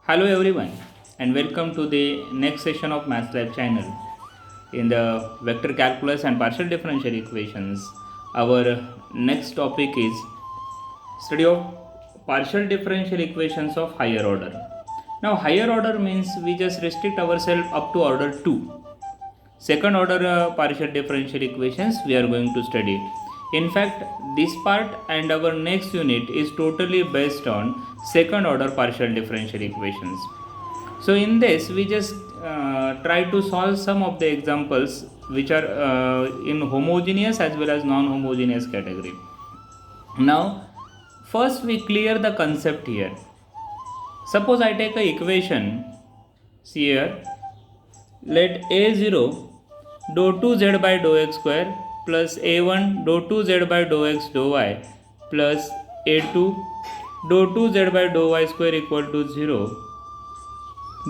Hello everyone and welcome to the next session of Math Lab channel. In the vector calculus and partial differential equations, our next topic is study of partial differential equations of higher order. Now higher order means we just restrict ourselves up to order 2. Second order partial differential equations we are going to study. In fact, this part and our next unit is totally based on second order partial differential equations. So in this we just try to solve some of the examples which are in homogeneous as well as non-homogeneous category. Now first we clear the concept here. Suppose I take a equation here, let a0 dou 2z by dou x square plus a1 dou 2z by dou x dou y plus a2 dou 2z by dou y square equal to 0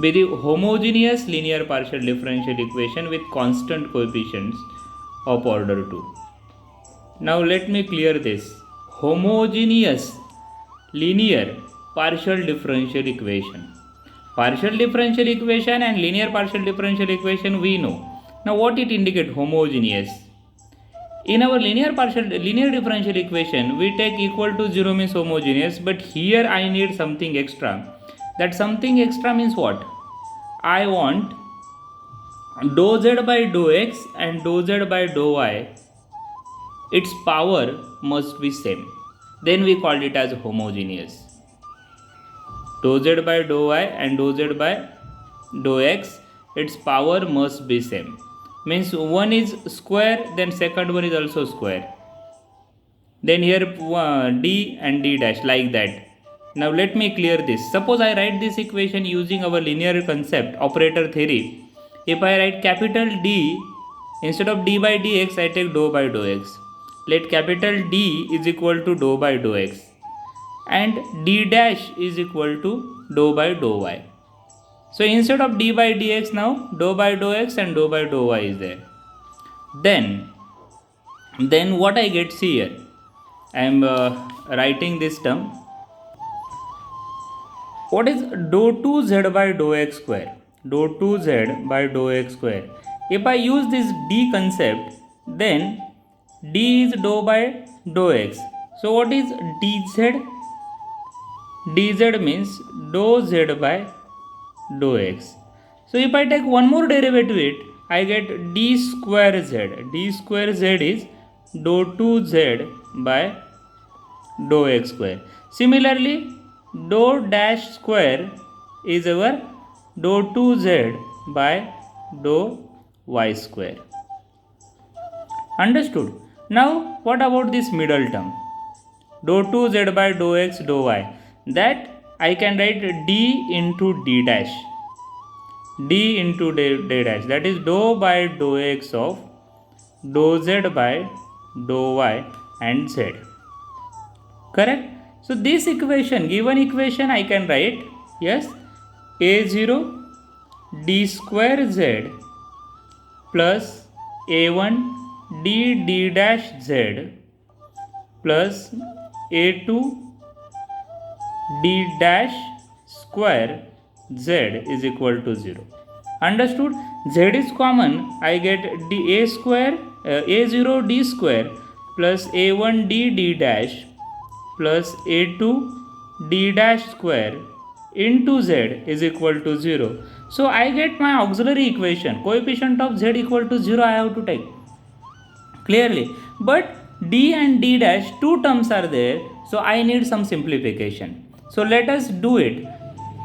be the homogeneous linear partial differential equation with constant coefficients of order 2. Now let me clear this. Homogeneous linear partial differential equation. Partial differential equation and linear partial differential equation we know. Now what it indicate? Homogeneous. In our linear differential equation we take equal to 0 means homogeneous, but here I need something extra. That something extra means what? I want dou z by dou x and dou z by dou y, its power must be same. Then we call it as homogeneous. Dou z by dou y and dou z by dou x, its power must be same. Means one is square, then second one is also square. Then here d and d dash, like that. Now let me clear this. Suppose I write this equation using our linear concept, operator theory. If I write capital D, instead of d by dx, I take dou by dou x. Let capital D is equal to dou by dou x. And d dash is equal to dou by dou y. So instead of d by dx, now dou by dou x and dou by dou y is there. Then what I get, see here, I am writing this term. What is dou 2z by dou x square? Dou 2z by dou x square. If I use this d concept, then d is dou by dou x. So what is dz? Dz means dou z by dou x. So if I take one more derivative it, I get d square z. D square z is dou 2z by dou x square. Similarly, dou dash square is our dou 2z by dou y square. Understood? Now what about this middle term? Dou 2z by dou x dou y. That I can write d into d dash. D into d dash. That is dou by dou x of dou z by dou y and z. Correct? So this equation, given equation, I can write, yes, a0 d square z plus a1 d dash z plus a2 d dash square z is equal to 0. Understood? Z is common. I get a square, a0 d square plus a1 d dash plus a2 d dash square into z is equal to 0. So I get my auxiliary equation. Coefficient of z equal to 0 I have to take clearly. But d and d dash, two terms are there. So I need some simplification. So let us do it.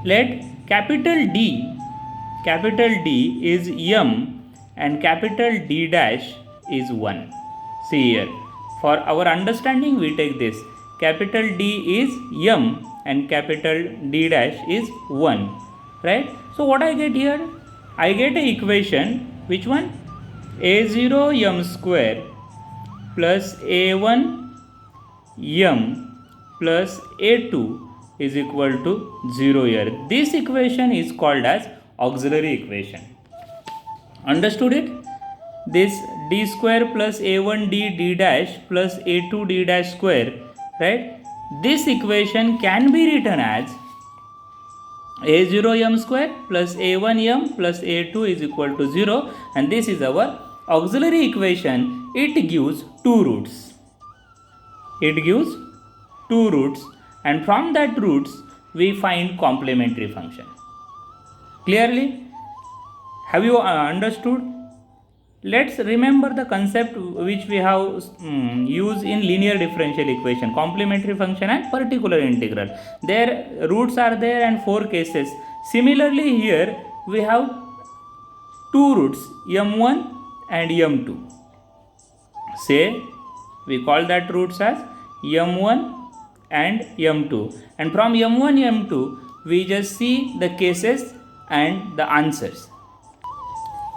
Let capital D is m and capital D dash is 1. See here. For our understanding we take this. Capital D is m and capital D dash is 1. Right? So what I get here? I get a equation. Which one? a0 m square plus a1 m plus a2 is equal to 0 here. This equation is called as auxiliary equation. Understood it? This d square plus a1 d dash plus a2 d dash square, right? This equation can be written as a0 m square plus a1 m plus a2 is equal to 0, and this is our auxiliary equation. It gives two roots. And from that roots we find complementary function. Clearly, have you understood? Let's remember the concept which we have used in linear differential equation, complementary function and particular integral. Their roots are there and 4 cases. Similarly, here we have two roots, m1 and m2. Say we call that roots as m1 and m2, and from m1 m2 we just see the cases and the answers.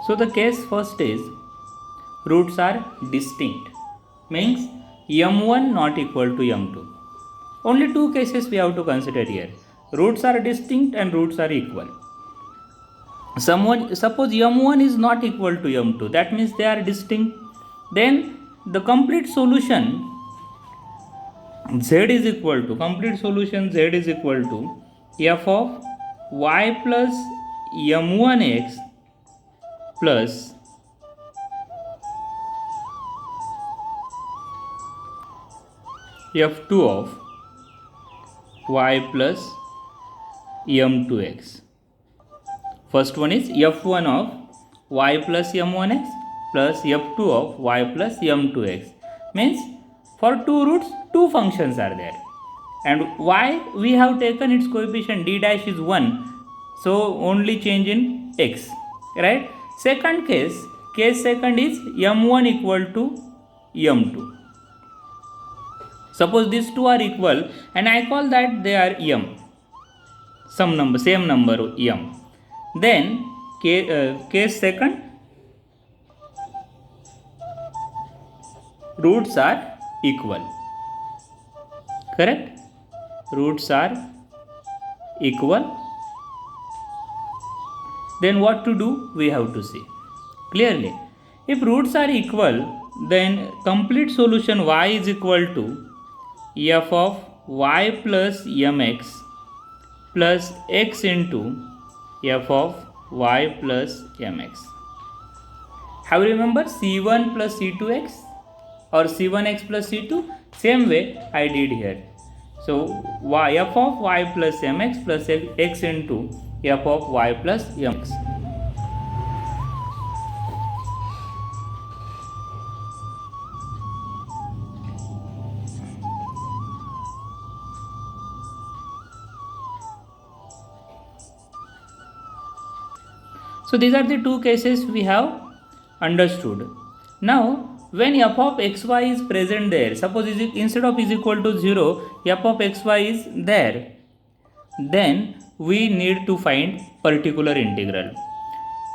So the case first is roots are distinct, means m1 not equal to m2. Only two cases we have to consider here. Roots are distinct and roots are equal. Suppose m1 is not equal to m2, that means they are distinct. Then the complete solution z is equal to f of y plus m1x plus f2 of y plus m2x. First one is f1 of y plus m1x plus f2 of y plus m2x. Means for two roots, two functions are there, and y we have taken its coefficient d dash is 1, so only change in x, right? Second case second is m1 equal to m2. Suppose these two are equal and I call that they are m, same number m. Then case second, roots are equal, correct? Roots are equal. Then what to do? We have to see clearly. If roots are equal, then complete solution y is equal to f of y plus mx plus x into f of y plus mx. Have you remember c1 plus c2x or c1x plus c2? Same way I did here. So f of y plus mx plus x into f of y plus mx. So these are the two cases we have understood. Now when f of xy is present there, suppose instead of is equal to 0, f of xy is there, then we need to find particular integral.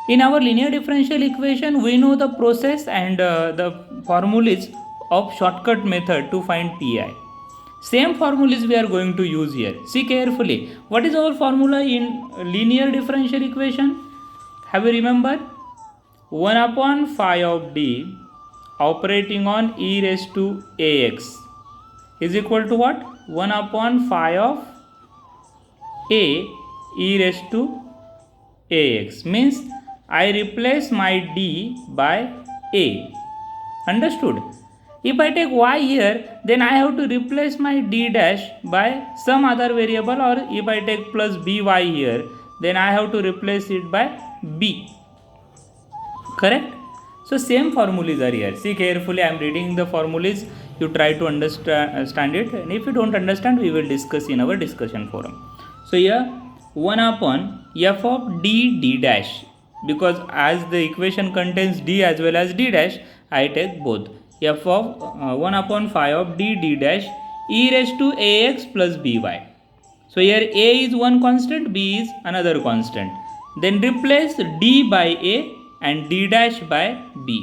In our linear differential equation, we know the process and the formulas of shortcut method to find pi. Same formulas we are going to use here. See carefully. What is our formula in linear differential equation? Have you remember? 1 upon phi of d operating on e raised to ax is equal to what? 1 upon phi of a e raised to ax. Means I replace my d by a. Understood? If I take y here, then I have to replace my d dash by some other variable, or if I take plus by here, then I have to replace it by b. Correct? So same formulas are here. See carefully, I am reading the formulas. You try to understand it, and if you don't understand, we will discuss in our discussion forum. So here 1 upon f of d dash, because as the equation contains d as well as d dash, I take both. F of 1 upon phi of d dash e raised to ax plus by. So here a is one constant, b is another constant. Then replace d by a and d dash by b.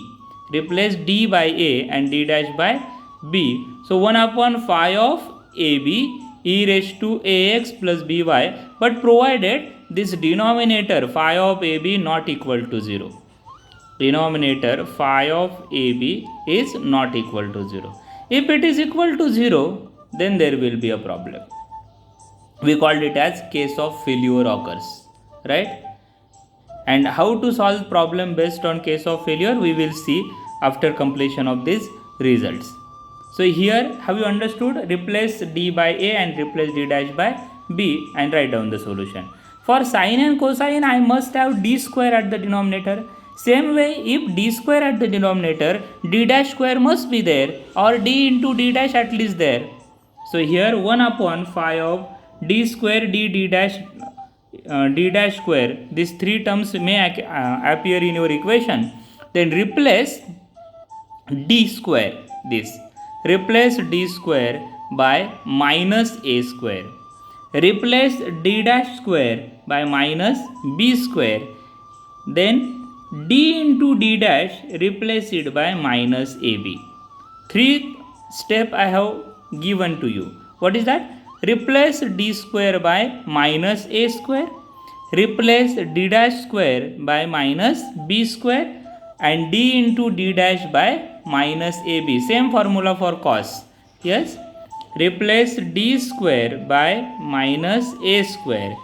Replace d by a and d dash by b. So 1 upon phi of ab e raised to ax plus by, but provided this denominator phi of ab not equal to 0. Denominator phi of ab is not equal to 0. If it is equal to 0, then there will be a problem. we called it as case of failure occurs, right? And how to solve problem based on case of failure we will see after completion of these results. So here, have you understood? Replace d by a and replace d dash by b and write down the solution. For sine and cosine, I must have d square at the denominator. Same way, if d square at the denominator, d dash square must be there, or d into d dash at least there. So here 1 upon phi of d square d dash d dash square, these three terms may appear in your equation. Then replace d square, this. Replace d square by minus a square. Replace d dash square by minus b square. Then d into d dash, replace it by minus ab. Three step I have given to you. What is that? Replace d square by minus a square. Replace d dash square by minus b square, and d into d dash by minus ab. Same formula for cos. Yes. Replace d square by minus a square,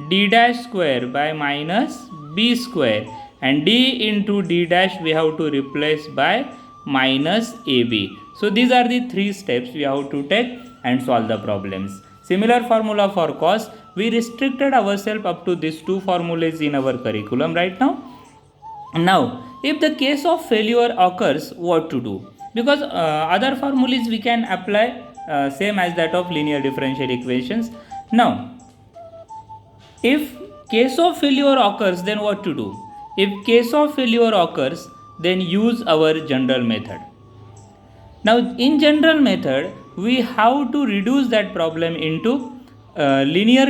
d dash square by minus b square, and d into d dash we have to replace by minus ab. So these are the three steps we have to take and solve the problems. Similar formula for cos. We restricted ourselves up to these two formulas in our curriculum right now. Now, if the case of failure occurs, what to do? Because other formulas we can apply same as that of linear differential equations. Now, if case of failure occurs, then what to do? If case of failure occurs, then use our general method. Now, in general method, we have to reduce that problem into linear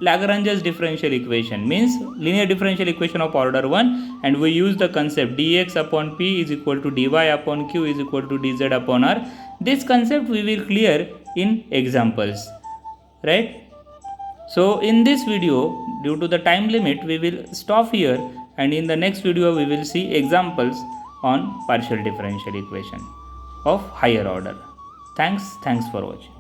Lagrange's differential equation, means linear differential equation of order 1, and we use the concept dx upon p is equal to dy upon q is equal to dz upon r. This concept we will clear in examples, right? So in this video, due to the time limit, we will stop here, and in the next video we will see examples on partial differential equation of higher order. Thanks for watching.